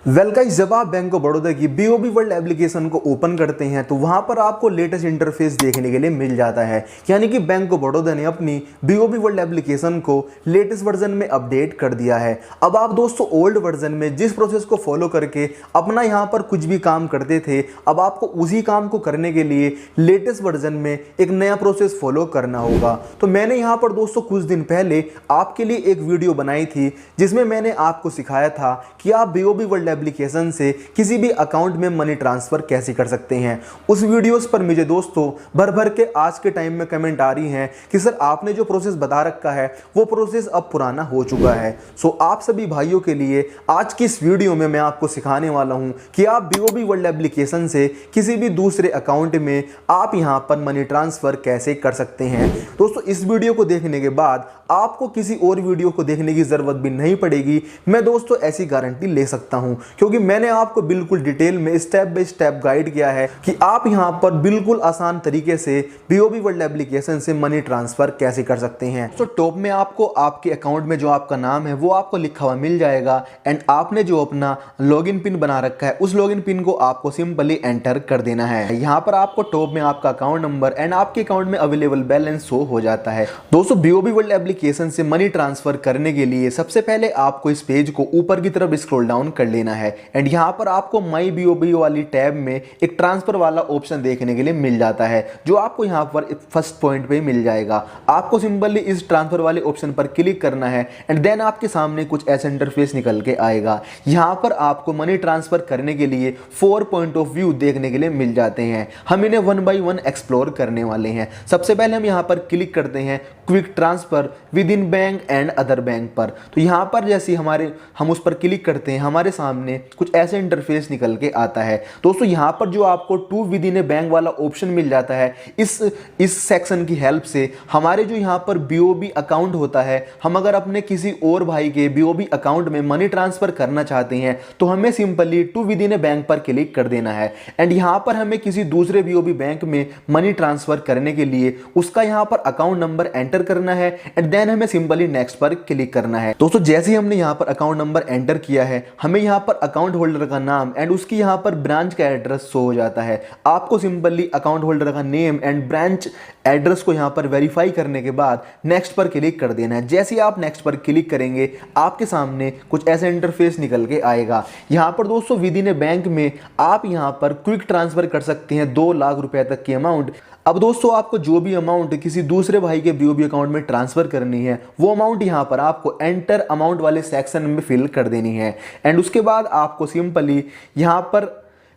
Well guys, जब आप bank of Baroda की बीओबी वर्ल्ड एप्लीकेशन को ओपन करते हैं तो वहां पर आपको लेटेस्ट इंटरफेस देखने के लिए मिल जाता है। यानी कि बैंक ऑफ बड़ौदा ने अपनी बीओबी वर्ल्ड एप्लीकेशन को लेटेस्ट वर्जन में अपडेट कर दिया है। अब आप दोस्तों ओल्ड वर्जन में जिस प्रोसेस को फॉलो करके अपना यहां पर कुछ भी काम करते थे, अब आपको उसी काम को करने के लिए लेटेस्ट वर्जन में एक नया प्रोसेस फॉलो करना होगा। तो मैंने यहाँ पर दोस्तों कुछ दिन पहले आपके लिए एक वीडियो बनाई थी जिसमें मैंने आपको सिखाया था कि आप बीओबी वर्ल्ड एप्लीकेशन से किसी भी अकाउंट में मनी ट्रांसफर कैसे कर सकते हैं। उस वीडियोस पर मुझे दोस्तों भर भर के आज के टाइम में कमेंट आ रही हैं कि सर आपने जो प्रोसेस बता रखा है वो प्रोसेस अब पुराना हो चुका है। सो आप सभी भाइयों के लिए आज की इस वीडियो में मैं आपको सिखाने वाला हूं कि आप बीओबी वर्ल्ड एप्लीकेशन से किसी भी दूसरे अकाउंट में आप यहां पर मनी ट्रांसफर कैसे कर सकते हैं। दोस्तों इस वीडियो को देखने के बाद आपको किसी और वीडियो को देखने की जरूरत भी नहीं पड़ेगी। मैं दोस्तों ऐसी गारंटी ले सकता हूं क्योंकि मैंने आपको बिल्कुल डिटेल में स्टेप बाय स्टेप गाइड किया है कि आप यहां पर बिल्कुल आसान तरीके से बीओबी वर्ल्ड एप्लीकेशन से मनी ट्रांसफर कैसे कर सकते हैं। तो टॉप में आपको आपके अकाउंट में जो आपका नाम है वो आपको लिखा हुआ मिल जाएगा एंड आपने जो अपना लॉगिन पिन बना रखा है उस लॉगिन पिन को आपको सिंपली एंटर कर देना है। यहाँ पर आपको टॉप में आपका अकाउंट नंबर एंड आपके अकाउंट में अवेलेबल बैलेंस शो हो जाता है। दोस्तों बीओबी वर्ल्ड एप्लीकेशन से मनी ट्रांसफर करने के लिए सबसे पहले आपको इस पेज को ऊपर की तरफ स्क्रॉल डाउन कर लेना है एंड यहाँ पर आपको माई बीओबी वाली टैब में एक ट्रांसफर वाला ऑप्शन देखने के लिए मिल जाता है जो आपको यहाँ पर फर्स्ट पॉइंट पे मिल जाएगा। आपको सिंपली इस ट्रांसफर वाले ऑप्शन पर क्लिक करना है एंड देन आपके सामने कुछ ऐसा इंटरफेस निकल के आएगा। यहाँ पर आपको मनी ट्रांसफर करने के लिए 4 पॉइंट ऑफ व्यू देखने के लिए मिल जाते हैं। हम इन्हें वन बाई वन एक्सप्लोर करने वाले हैं। सबसे पहले हम यहाँ पर क्लिक करते हैं quick transfer with in bank and other bank पर। तो यहाँ पर जैसे हम उस पर क्लिक करते हैं हमारे सामने कुछ ऐसे इंटरफेस निकल के आता है। दोस्तों यहाँ पर जो आपको to within a bank वाला ऑप्शन मिल जाता है, इस सेक्शन की हेल्प से हमारे जो यहाँ पर बीओबी अकाउंट होता है, हम अगर अपने किसी और भाई के बीओबी अकाउंट में मनी ट्रांसफर करना चाहते हैं तो हमें simply to within a bank पर क्लिक कर देना है एंड यहाँ पर हमें किसी दूसरे बीओबी बैंक में मनी ट्रांसफर करने के लिए उसका यहाँ पर अकाउंट नंबर एंटर करना है एंड देन हमें सिंपली नेक्स्ट पर क्लिक करना है। दोस्तों जैसे ही हमने यहाँ पर अकाउंट नंबर एंटर किया है हमें यहाँ पर अकाउंट होल्डर का नाम एंड उसकी यहाँ पर ब्रांच का एड्रेस शो हो जाता है। आपको सिंपली अकाउंट होल्डर का नेम एंड ब्रांच एड्रेस को यहाँ पर वेरीफाई करने के बाद नेक्स्ट पर क्लिक कर देना है। जैसे ही आप नेक्स्ट पर क्लिक करेंगे आपके सामने कुछ ऐसा इंटरफेस निकल के आएगा। यहाँ पर दोस्तों विद इन ए बैंक में आप यहाँ पर क्विक ट्रांसफर कर सकते हैं 2 लाख रुपए तक की अमाउंट। अब दोस्तों आपको जो भी अमाउंट किसी दूसरे भाई के बीओबी अकाउंट में ट्रांसफर करनी है वो अमाउंट यहाँ पर आपको एंटर अमाउंट वाले सेक्शन में फिल कर देनी है एंड उसके बाद आपको सिंपली यहाँ पर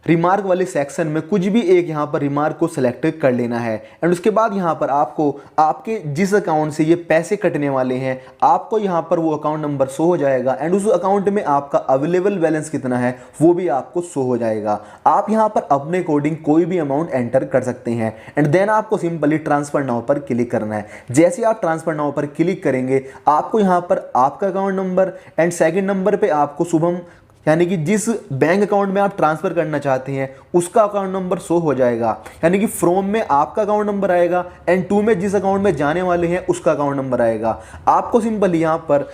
रिमार्क वाले सेक्शन में कुछ भी एक यहाँ पर रिमार्क को सिलेक्ट कर लेना है एंड उसके बाद यहाँ पर आपको आपके जिस अकाउंट से ये पैसे कटने वाले हैं आपको यहाँ पर वो अकाउंट नंबर शो हो जाएगा एंड उस अकाउंट में आपका अवेलेबल बैलेंस कितना है वो भी आपको शो हो जाएगा। आप यहाँ पर अपने अकॉर्डिंग कोई भी अमाउंट एंटर कर सकते हैं एंड देन आपको सिंपली ट्रांसफर नाउ पर क्लिक करना है। जैसे आप ट्रांसफर नाउ पर क्लिक करेंगे आपको यहाँ पर आपका account number and second number पर आपको शुभम यानी कि जिस बैंक अकाउंट में आप ट्रांसफर करना चाहते हैं उसका अकाउंट नंबर शो हो जाएगा। यानी कि फ्रॉम में आपका अकाउंट नंबर आएगा एंड टू में जिस अकाउंट में जाने वाले हैं उसका अकाउंट नंबर आएगा। आपको सिंपल यहाँ पर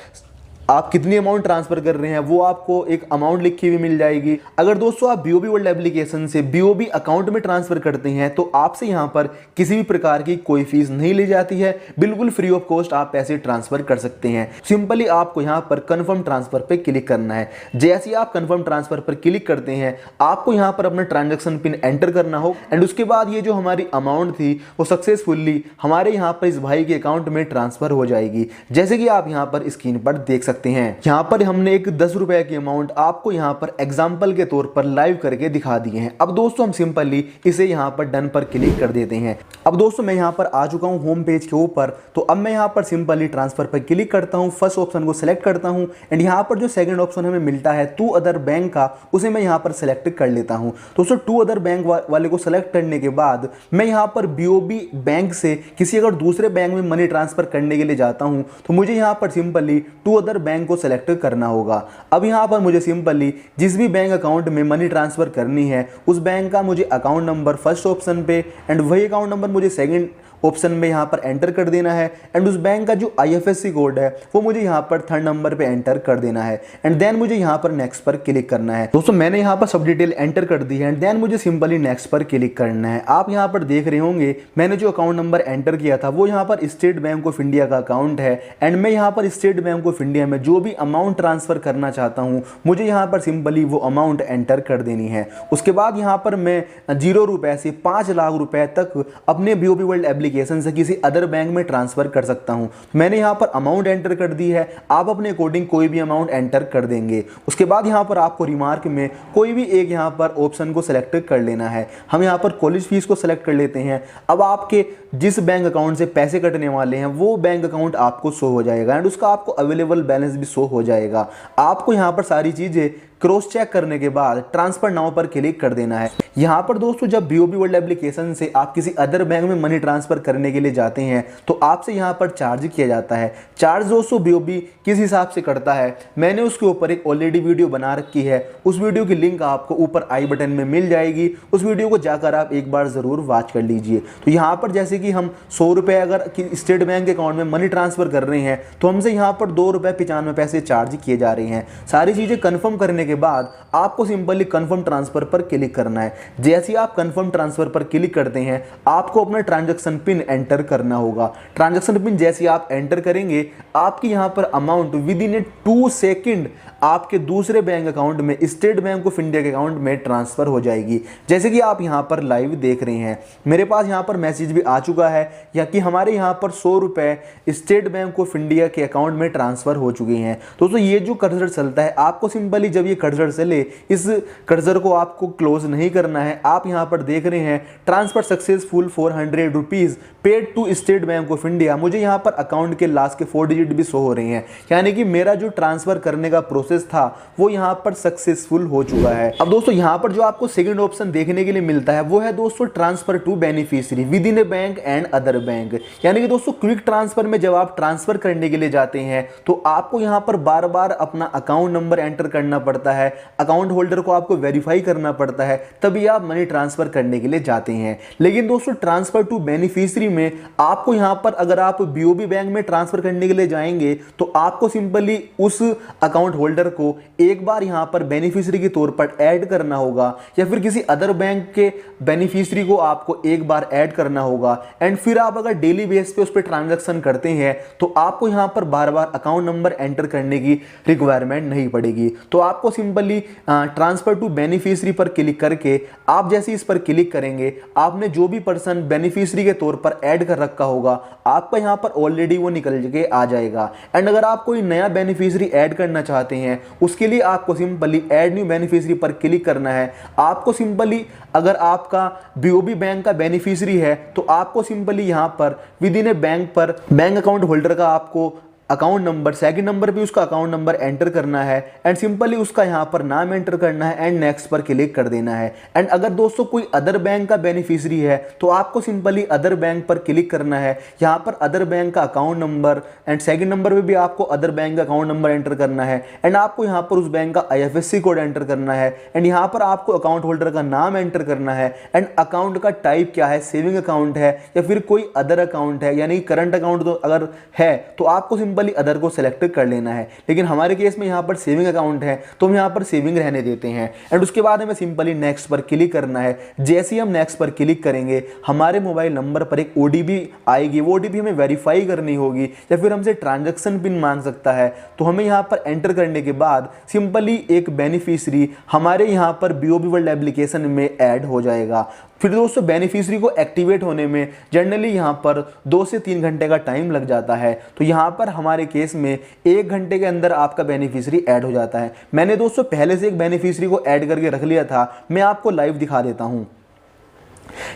आप कितनी अमाउंट ट्रांसफर कर रहे हैं वो आपको एक अमाउंट लिखी हुई मिल जाएगी। अगर दोस्तों आप बीओबी वर्ल्ड एप्लीकेशन से बीओबी अकाउंट में ट्रांसफर करते हैं तो आपसे यहाँ पर किसी भी प्रकार की कोई फीस नहीं ली जाती है, बिल्कुल फ्री ऑफ कॉस्ट आप पैसे ट्रांसफर कर सकते हैं। सिंपली आपको यहाँ पर कन्फर्म ट्रांसफर पर क्लिक करना है। जैसे ही आप कन्फर्म ट्रांसफर पर क्लिक करते हैं आपको यहाँ पर अपना ट्रांजेक्शन पिन एंटर करना हो एंड उसके बाद ये जो हमारी अमाउंट थी वो सक्सेसफुली हमारे यहाँ पर इस भाई के अकाउंट में ट्रांसफर हो जाएगी। जैसे कि आप यहाँ पर स्क्रीन पर देख सकते हैं यहाँ पर हमने एक 10 रुपए की अमाउंट आपको यहाँ पर एग्जांपल के तौर पर लाइव करके दिखा दिए हैं। अब दोस्तों हम सिंपली इसे यहाँ पर डन पर क्लिक कर देते हैं। अब दोस्तों मैं यहाँ पर आ चुका हूँ होम पेज के ऊपर। तो अब मैं यहाँ पर सिंपली ट्रांसफर पर क्लिक करता हूँ, फर्स्ट ऑप्शन को सिलेक्ट करता हूँ एंड यहाँ पर जो सेकंड ऑप्शन हमें मिलता है टू अदर बैंक का उसे मैं यहाँ पर सिलेक्ट कर लेता हूँ। दोस्तों टू अदर बैंक वाले को सिलेक्ट करने के बाद मैं यहाँ पर बीओबी बैंक से किसी अगर दूसरे बैंक में मनी ट्रांसफर करने के लिए जाता हूँ तो मुझे यहाँ पर सिंपली टू अदर बैंक को सेलेक्ट करना होगा। अब यहाँ पर मुझे सिंपली जिस भी बैंक अकाउंट में मनी ट्रांसफर करनी है उस बैंक का मुझे अकाउंट नंबर फर्स्ट ऑप्शन पे एंड वही अकाउंट नंबर मुझे सेकंड ऑप्शन में यहाँ पर एंटर कर देना है एंड उस बैंक का जो IFSC कोड है वो मुझे यहाँ पर थर्ड नंबर पे एंटर कर देना है एंड देन मुझे यहाँ पर नेक्स्ट पर क्लिक करना है। दोस्तों मैंने यहाँ पर सब डिटेल एंटर कर दी है एंड देन मुझे सिंपली नेक्स्ट पर क्लिक करना है। आप यहाँ पर देख रहे होंगे मैंने जो अकाउंट नंबर एंटर किया था वो यहाँ पर स्टेट बैंक ऑफ इंडिया का अकाउंट है एंड मैं यहाँ पर स्टेट बैंक ऑफ इंडिया में जो भी अमाउंट ट्रांसफर करना चाहता हूँ मुझे यहाँ पर सिंपली वो अमाउंट एंटर कर देनी है। उसके बाद यहाँ पर मैं 0 रुपए से 5 लाख रुपए तक अपने BOB वर्ल्ड एप्लीकेशन से किसी अदर बैंक में ट्रांसफर कर सकता हूँ। मैंने यहाँ पर अमाउंट एंटर कर दी है, आप अपने अकॉर्डिंग कोई भी अमाउंट एंटर कर देंगे। उसके बाद यहाँ पर आपको रिमार्क में कोई भी एक यहाँ पर ऑप्शन को सिलेक्ट कर लेना है। हम यहाँ पर कॉलेज फीस को सिलेक्ट कर लेते हैं। अब आपके जिस बैंक अकाउंट से पैसे कटने वाले हैं वो बैंक अकाउंट आपको शो हो जाएगा एंड उसका आपको अवेलेबल बैलेंस भी शो हो जाएगा। आपको यहाँ पर सारी चीज़ें क्रॉस चेक करने के बाद ट्रांसफर नाउ पर क्लिक कर देना है। यहाँ पर दोस्तों जब BOB वर्ल्ड एप्लीकेशन से आप किसी अदर बैंक में मनी ट्रांसफर करने के लिए जाते हैं तो आपसे यहाँ पर चार्ज किया जाता है। चार्ज दोस्तों BOB किस हिसाब से करता है मैंने उसके ऊपर एक ऑलरेडी वीडियो बना रखी है, उस वीडियो की लिंक आपको ऊपर आई बटन में मिल जाएगी। उस वीडियो को जाकर आप एक बार ज़रूर वॉच कर लीजिए। तो यहाँ पर जैसे कि हम 100 रुपये अगर स्टेट बैंक अकाउंट में मनी ट्रांसफ़र कर रहे हैं तो हमसे यहाँ पर 2 रुपये 95 पैसे चार्ज किए जा रहे हैं। सारी चीज़ें कन्फर्म करने के बाद आपको सिंपली कन्फर्म ट्रांसफर पर क्लिक करना है। जैसे ही आप कन्फर्म ट्रांसफर पर क्लिक करते हैं आपको अपना ट्रांजैक्शन पिन एंटर करना होगा। ट्रांजैक्शन पिन जैसे ही आप एंटर करेंगे आपकी यहाँ पर अमाउंट विद इन 2 सेकंड आपके दूसरे बैंक अकाउंट में स्टेट बैंक ऑफ इंडिया के अकाउंट में ट्रांसफर हो जाएगी। जैसे कि आप यहाँ पर लाइव देख रहे हैं मेरे पास यहाँ पर मैसेज भी आ चुका है या कि हमारे यहाँ पर 100 रुपये स्टेट बैंक ऑफ इंडिया के अकाउंट में ट्रांसफर हो चुके हैं। दोस्तों ये जो कर्सर चलता है आपको सिंपली जब ये कर्सर चले इस कर्सर को आपको क्लोज नहीं करना है। आप यहाँ पर देख रहे हैं transfer successful 400 rupees paid to State Bank of India. मुझे यहाँ पर अकाउंट के लास्ट के 4 डिजिट भी शो हो रहे हैं, यानी कि मेरा जो ट्रांसफर करने का प्रोसेस था वो यहाँ पर सक्सेसफुल हो चुका है। अब दोस्तों यहाँ पर जो आपको सेकंड ऑप्शन देखने के लिए मिलता है वो है दोस्तों transfer to beneficiary within a bank and other bank. यानी कि दोस्तों क्विक ट्रांसफर में जब आप ट्रांसफर करने के लिए जाते हैं तो आपको यहाँ पर बार बार अपना अकाउंट नंबर एंटर करना पड़ता है, अकाउंट होल्डर को आपको वेरीफाई करना पड़ता है, तभी आप मनी ट्रांसफर करने के लिए जाते हैं। लेकिन दोस्तों ट्रांसफर टू बेनिफिशियरी में आपको यहाँ पर अगर आप BOB बैंक में ट्रांसफर करने के लिए जाएंगे तो आपको सिंपली उस अकाउंट होल्डर को एक बार यहाँ पर बेनिफिशियरी के तौर पर ऐड करना होगा या फिर किसी अदर बैंक के बेनिफिशियरी को आपको एक बार ऐड करना होगा। एंड फिर आप अगर डेली बेस पे उस पर ट्रांजैक्शन करते हैं तो आपको यहाँ पर बार बार अकाउंट नंबर एंटर करने की रिक्वायरमेंट नहीं पड़ेगी। तो आपको सिंपली ट्रांसफर टू बेनिफिशियरी पर क्लिक करके आप जैसे इस पर क्लिक करेंगे आपने जो भी पर्सन बेनिफिशियरी के तौर पर ऐड कर रखा होगा आपका यहाँ पर ऑलरेडी वो निकल के आ जाएगा। एंड अगर आप कोई नया बेनिफिशियरी ऐड करना चाहते हैं उसके लिए आपको सिंपली ऐड न्यू बेनिफिशियरी पर क्लिक करना है। आपको सिंपली अगर आपका BOB बैंक का बेनिफिशियरी है तो आपको सिंपली यहाँ पर विद इन ए बैंक पर बैंक अकाउंट होल्डर का आपको अकाउंट नंबर, सेकंड नंबर पे उसका अकाउंट नंबर एंटर करना है एंड सिंपली उसका यहाँ पर नाम एंटर करना है एंड नेक्स्ट पर क्लिक कर देना है। एंड अगर दोस्तों कोई अदर बैंक का बेनिफिशियरी है तो आपको सिंपली अदर बैंक पर क्लिक करना है। यहाँ पर अदर बैंक का account number and second number पे भी आपको अदर बैंक का अकाउंट नंबर एंटर करना है एंड आपको यहाँ पर उस बैंक का IFSC कोड एंटर करना है एंड यहाँ पर आपको अकाउंट होल्डर का नाम एंटर करना है एंड अकाउंट का टाइप क्या है, सेविंग अकाउंट है या फिर कोई अदर अकाउंट है, यानी करंट अकाउंट तो अगर है तो आपको सिंपली अदर को सिलेक्ट कर लेना है। लेकिन हमारे केस में यहाँ पर सेविंग अकाउंट है तो हम यहाँ पर सेविंग रहने देते हैं एंड उसके बाद हमें सिंपली नेक्स्ट पर क्लिक करना है। जैसे ही हम नेक्स्ट पर क्लिक करेंगे हमारे मोबाइल नंबर पर एक OTP आएगी, वो OTP हमें वेरीफाई करनी होगी या फिर हमसे ट्रांजैक्शन पिन मांग सकता है। तो हमें यहाँ पर एंटर करने के बाद सिंपली एक बेनिफिशियरी हमारे यहाँ पर BOB वर्ल्ड एप्लीकेशन में ऐड हो जाएगा। फिर दोस्तों बेनिफिशियरी को एक्टिवेट होने में जनरली यहाँ पर 2 से 3 घंटे का टाइम लग जाता है। तो यहाँ पर हमारे केस में 1 घंटे के अंदर आपका बेनिफिशियरी ऐड हो जाता है। मैंने दोस्तों पहले से एक बेनिफिशियरी को ऐड करके रख लिया था, मैं आपको लाइव दिखा देता हूँ।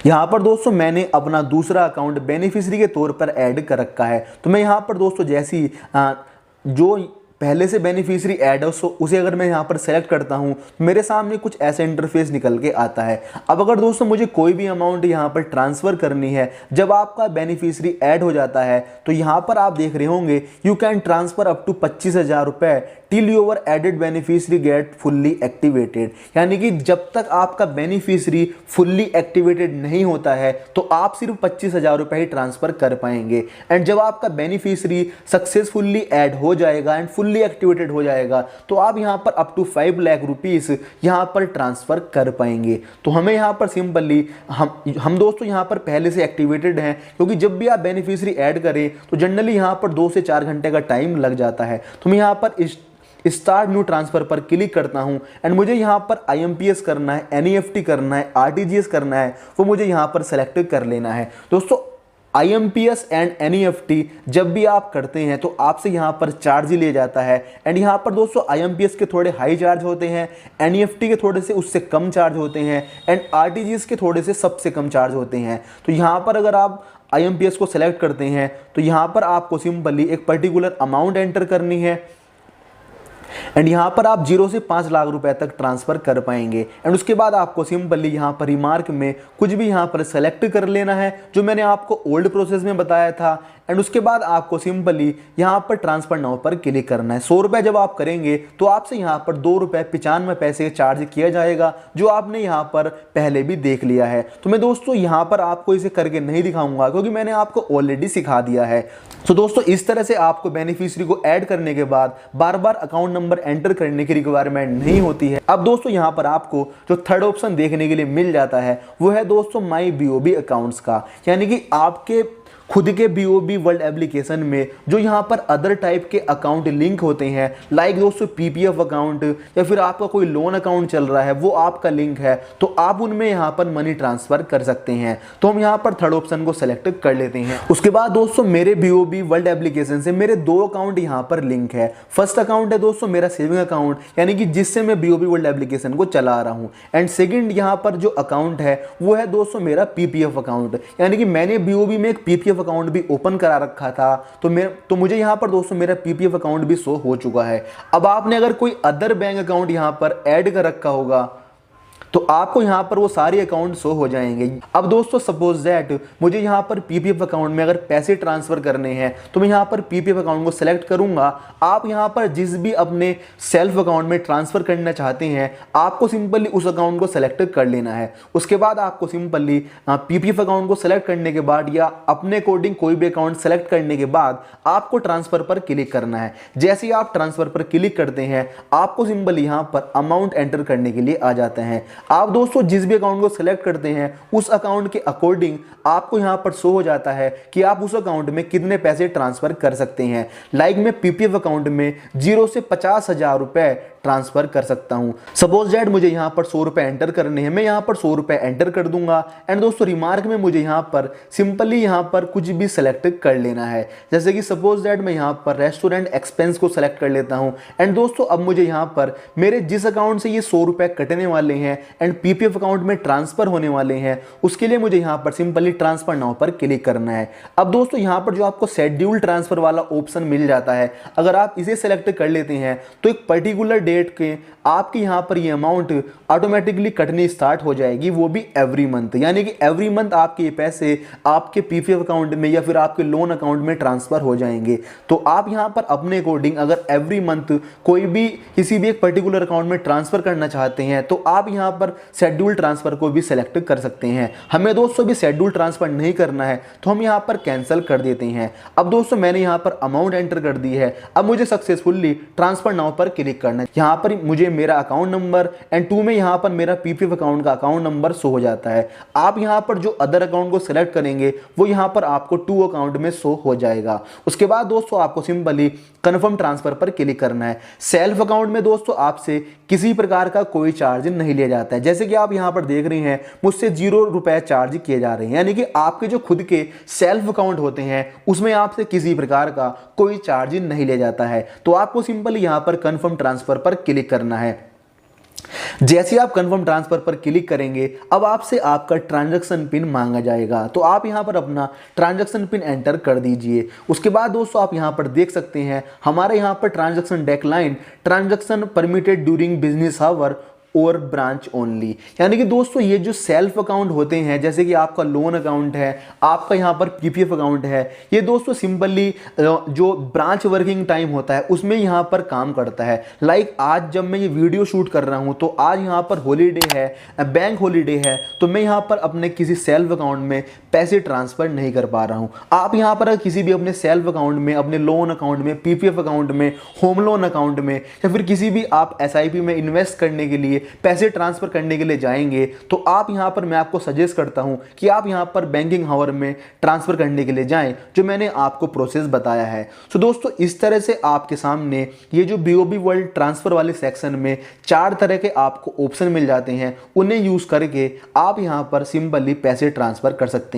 यहाँ पर दोस्तों मैंने अपना दूसरा अकाउंट बेनिफिशियरी के तौर पर ऐड कर रखा है। तो मैं यहाँ पर दोस्तों जैसी जो पहले से बेनिफिशियरी ऐड है उसे अगर मैं यहाँ पर सेलेक्ट करता हूँ, मेरे सामने कुछ ऐसा इंटरफेस निकल के आता है। अब अगर दोस्तों मुझे कोई भी अमाउंट यहाँ पर ट्रांसफ़र करनी है, जब आपका बेनिफिशियरी ऐड हो जाता है तो यहाँ पर आप देख रहे होंगे you can transfer up to 25,000 रुपये till your added beneficiary get fully activated. यानी कि जब तक आपका बेनिफिशियरी फुल्ली एक्टिवेटेड नहीं होता है तो आप सिर्फ 25,000 रुपये ही ट्रांसफ़र कर पाएंगे। एंड जब आपका बेनिफिशियरी सक्सेसफुल्ली ऐड हो जाएगा एंड फुल्ली एक्टिवेटेड हो जाएगा तो आप यहाँ पर अप टू 5 लाख रुपीज़ यहाँ पर ट्रांसफ़र कर पाएंगे। तो हमें यहाँ पर सिंपली हम दोस्तों यहाँ पर पहले से एक्टिवेटेड हैं, क्योंकि जब भी आप बेनिफिशियरी ऐड करें तो जनरली यहाँ पर 2 से 4 घंटे का टाइम लग जाता है। तो मैं यहाँ पर स्टार्ट न्यू ट्रांसफर पर क्लिक करता हूं एंड मुझे यहां पर IMPS करना है, NEFT करना है, RTGS करना है, वो मुझे यहां पर सेलेक्ट कर लेना है। दोस्तों IMPS एंड NEFT जब भी आप करते हैं तो आपसे यहाँ पर चार्ज लिए जाता है। एंड यहाँ पर दोस्तों IMPS के थोड़े हाई चार्ज होते हैं, NEFT के थोड़े से उससे कम चार्ज होते हैं एंड RTGS के थोड़े से सबसे कम चार्ज होते हैं। तो यहाँ पर अगर आप IMPS को सेलेक्ट करते हैं तो यहाँ पर आपको सिंपली एक पर्टिकुलर अमाउंट एंटर करनी है एंड यहाँ पर आप 0 से 5 लाख रुपए तक ट्रांसफ़र कर पाएंगे। एंड उसके बाद आपको सिंपली यहाँ पर रिमार्क में कुछ भी यहाँ पर सेलेक्ट कर लेना है जो मैंने आपको ओल्ड प्रोसेस में बताया था। एंड उसके बाद आपको सिंपली यहाँ पर ट्रांसफर नाउ पर क्लिक करना है। 100 रुपये जब आप करेंगे तो आपसे यहाँ पर 2 रुपये 95 पैसे चार्ज किया जाएगा, जो आपने यहाँ पर पहले भी देख लिया है। तो मैं दोस्तों यहाँ पर आपको इसे करके नहीं दिखाऊंगा क्योंकि मैंने आपको ऑलरेडी सिखा दिया है। तो दोस्तों इस तरह से आपको बेनिफिशियरी को ऐड करने के बाद बार बार अकाउंट नंबर एंटर करने की रिक्वायरमेंट नहीं होती है। अब दोस्तों यहाँ पर आपको जो थर्ड ऑप्शन देखने के लिए मिल जाता है वो है दोस्तों माई BOB अकाउंट्स का। यानी कि आपके खुद के BOB वर्ल्ड एप्लीकेशन में जो यहाँ पर अदर टाइप के अकाउंट लिंक होते हैं, लाइक दोस्तों PPF अकाउंट या फिर आपका कोई लोन अकाउंट चल रहा है वो आपका लिंक है, तो आप उनमें यहाँ पर मनी ट्रांसफ़र कर सकते हैं। तो हम यहाँ पर थर्ड ऑप्शन को सेलेक्ट कर लेते हैं। उसके बाद दोस्तों मेरे BOB वर्ल्ड एप्लीकेशन से मेरे 2 अकाउंट यहाँ पर लिंक है। फर्स्ट अकाउंट है दोस्तों मेरा सेविंग अकाउंट, यानी कि जिससे मैं BOB वर्ल्ड एप्लीकेशन को चला रहा हूँ। एंड सेकेंड यहाँ पर जो अकाउंट है वो है दोस्तों मेरा PPF अकाउंट, यानी कि मैंने BOB में एक PPF अकाउंट भी ओपन करा रखा था। तो मुझे यहां पर दोस्तों मेरा PPF अकाउंट भी शो हो चुका है। अब आपने अगर कोई अदर बैंक अकाउंट यहां पर ऐड कर रखा होगा तो आपको यहाँ पर वो सारे अकाउंट शो हो जाएंगे। अब दोस्तों सपोज दैट मुझे यहाँ पर PPF अकाउंट में अगर पैसे ट्रांसफ़र करने हैं तो मैं यहाँ पर PPF अकाउंट को सेलेक्ट करूँगा। आप यहाँ पर जिस भी अपने सेल्फ अकाउंट में ट्रांसफ़र करना चाहते हैं आपको सिंपली उस अकाउंट को सेलेक्ट कर लेना है। उसके बाद आपको सिंपली PPF अकाउंट को सेलेक्ट करने के बाद या अपने अकॉर्डिंग कोई भी अकाउंट सेलेक्ट करने के बाद आपको ट्रांसफ़र पर क्लिक करना है। जैसे ही आप ट्रांसफ़र पर क्लिक करते हैं आपको सिंपली यहाँ पर अमाउंट एंटर करने के लिए आ जाते हैं। आप दोस्तों जिस भी अकाउंट को सिलेक्ट करते हैं उस अकाउंट के अकॉर्डिंग आपको यहां पर शो हो जाता है कि आप उस अकाउंट में कितने पैसे ट्रांसफर कर सकते हैं। लाइक मैं PPF अकाउंट में 0 से 50,000 रुपए ट्रांसफर कर सकता हूं। सपोज दैट मुझे यहां पर 100 रुपए एंटर करने हैं, मैं यहां पर 100 रुपए एंटर कर दूंगा। एंड दोस्तों रिमार्क में मुझे यहां पर सिंपली यहां पर कुछ भी सिलेक्ट कर लेना है। जैसे कि सपोज दैट मैं यहां पर रेस्टोरेंट एक्सपेंस को सिलेक्ट कर लेता हूं। एंड दोस्तों अब मुझे यहां पर मेरे जिस अकाउंट से ये 100 रुपए कटने वाले हैं एंड PPF अकाउंट में ट्रांसफर होने वाले हैं उसके लिए मुझे यहां पर सिंपली ट्रांसफर नाउ पर क्लिक करना है। अब दोस्तों यहां पर जो आपको शेड्यूल ट्रांसफर वाला ऑप्शन मिल जाता है, अगर आप इसे सेलेक्ट कर लेते हैं तो एक पर्टिकुलर डेट के आपके यहां पर ये अमाउंट ऑटोमेटिकली कटनी स्टार्ट हो जाएगी, वो भी एवरी मंथ। यानी कि एवरी मंथ आपके ये पैसे आपके PPF अकाउंट में या फिर आपके लोन अकाउंट में ट्रांसफर हो जाएंगे। तो आप यहां पर अपने अकॉर्डिंग अगर एवरी मंथ कोई भी किसी भी एक पर्टिकुलर अकाउंट में ट्रांसफर करना चाहते हैं तो आप यहां पर शेड्यूल ट्रांसफर को भी सिलेक्ट कर सकते हैं। हमें दोस्तों भी शेड्यूल ट्रांसफर नहीं करना है तो हम यहां पर कैंसिल कर देते हैं। अब दोस्तों मैंने यहां पर अमाउंट एंटर कर दी है। अब मुझे सक्सेसफुली ट्रांसफर नाउ पर क्लिक करना है। यहां पर मुझे मेरा अकाउंट नंबर एंड 2 में यहां पर मेरा PPF अकाउंट का अकाउंट नंबर शो हो जाता है। आप यहां पर जो अदर अकाउंट को सिलेक्ट करेंगे वो यहां पर आपको 2 अकाउंट में शो हो जाएगा। उसके बाद दोस्तों आपको सिंपली कंफर्म ट्रांसफर पर क्लिक करना है। सेल्फ अकाउंट में दोस्तों आपसे किसी प्रकार का कोई चार्ज नहीं लिया जाता है। जैसे कि आप यहां पर देख रहे हैं मुझसे 0 रुपए चार्ज किए जा रहे हैं, यानी कि आपके जो खुद के सेल्फ अकाउंट होते हैं उसमें आपसे किसी प्रकार का कोई चार्ज नहीं लिया जाता है। तो आपको सिंपली यहां पर कंफर्म ट्रांसफर पर क्लिक करना है। जैसे आप कंफर्म ट्रांसफर पर क्लिक करेंगे अब आपसे आपका ट्रांजैक्शन पिन मांगा जाएगा, तो आप यहां पर अपना ट्रांजैक्शन पिन एंटर कर दीजिए। उसके बाद दोस्तों आप यहां पर देख सकते हैं हमारे यहां पर transaction decline, transaction permitted during business hour और ब्रांच ओनली, यानी कि दोस्तों ये जो सेल्फ अकाउंट होते हैं जैसे कि आपका लोन अकाउंट है, आपका यहाँ पर पीपीएफ अकाउंट है, ये दोस्तों सिंपली जो ब्रांच वर्किंग टाइम होता है उसमें यहाँ पर काम करता है। लाइक आज जब मैं ये वीडियो शूट कर रहा हूँ तो आज यहाँ पर हॉलीडे है, बैंक हॉलीडे है, तो मैं यहाँ पर अपने किसी सेल्फ अकाउंट में पैसे ट्रांसफर नहीं कर पा रहा हूँ। आप यहाँ पर किसी भी अपने सेल्फ अकाउंट में, अपने लोन अकाउंट में, पीपीएफ अकाउंट में, होम लोन अकाउंट में या फिर किसी भी आप एसआईपी में इन्वेस्ट करने के लिए, पैसे ट्रांसफर करने के लिए जाएंगे तो आप यहां पर मैं आपको सजेस्ट करता हूं कि आप यहां पर बैंकिंग हावर में ट्रांसफर करने के लिए जाएं, जो मैंने आपको प्रोसेस बताया है। तो दोस्तों इस तरह से आपके सामने ये जो बीओबी वर्ल्ड ट्रांसफर वाले सेक्शन में 4 तरह के आपको ऑप्शन मिल जाते हैं, उन्हें यूज करके आप यहां पर सिंपली पैसे ट्रांसफर कर सकते हैं।